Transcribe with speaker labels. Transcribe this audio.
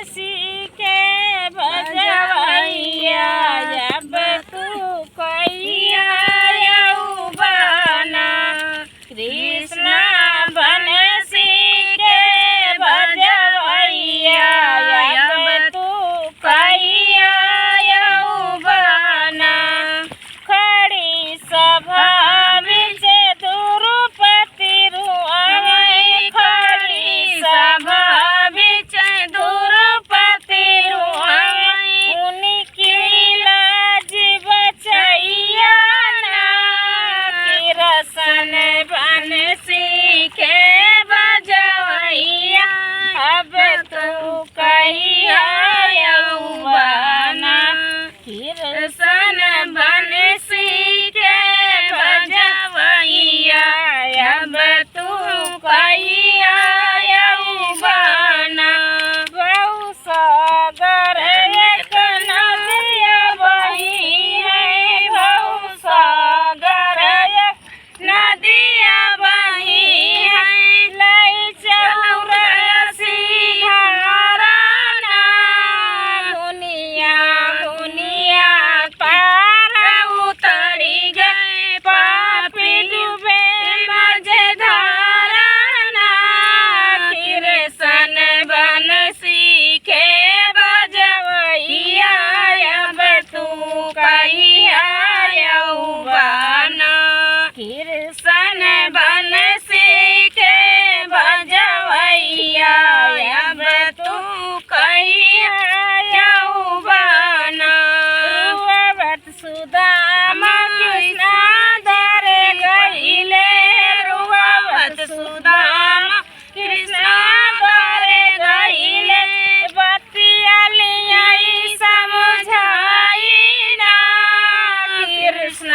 Speaker 1: सीखे भजवैया अब तू कैया यौवना कृष्ण बन सीखे भजवैया अब तू कैया यौवना खड़ी सभा बिच द्रुपति रुआई खड़ी सभा बिच द्रुपति रुआई उनकी लाज बचैया ना किरसन बन सीखे बजवैया अब तू कहिया यौवना किरसन बन सीखे बजवैया अब तू कहिया यौवना बहु सागर एक नदिया बही है बहु सागर एक नदिया बही है लई चौरासी घराना दुनिया दुनिया पार उतरी गए पापी डूबे मझधारा कृष्ण बन सीखे बजवैया अब तू कहिया यौवना कृष्ण बन सीखे बजवैया अब तू कहिया यौवना रुआवत सुदामा कृष्ण दर गइले रुआवत सुदामा कृष्ण दर गइले बतिया लियाई समझाई ना कृष्ण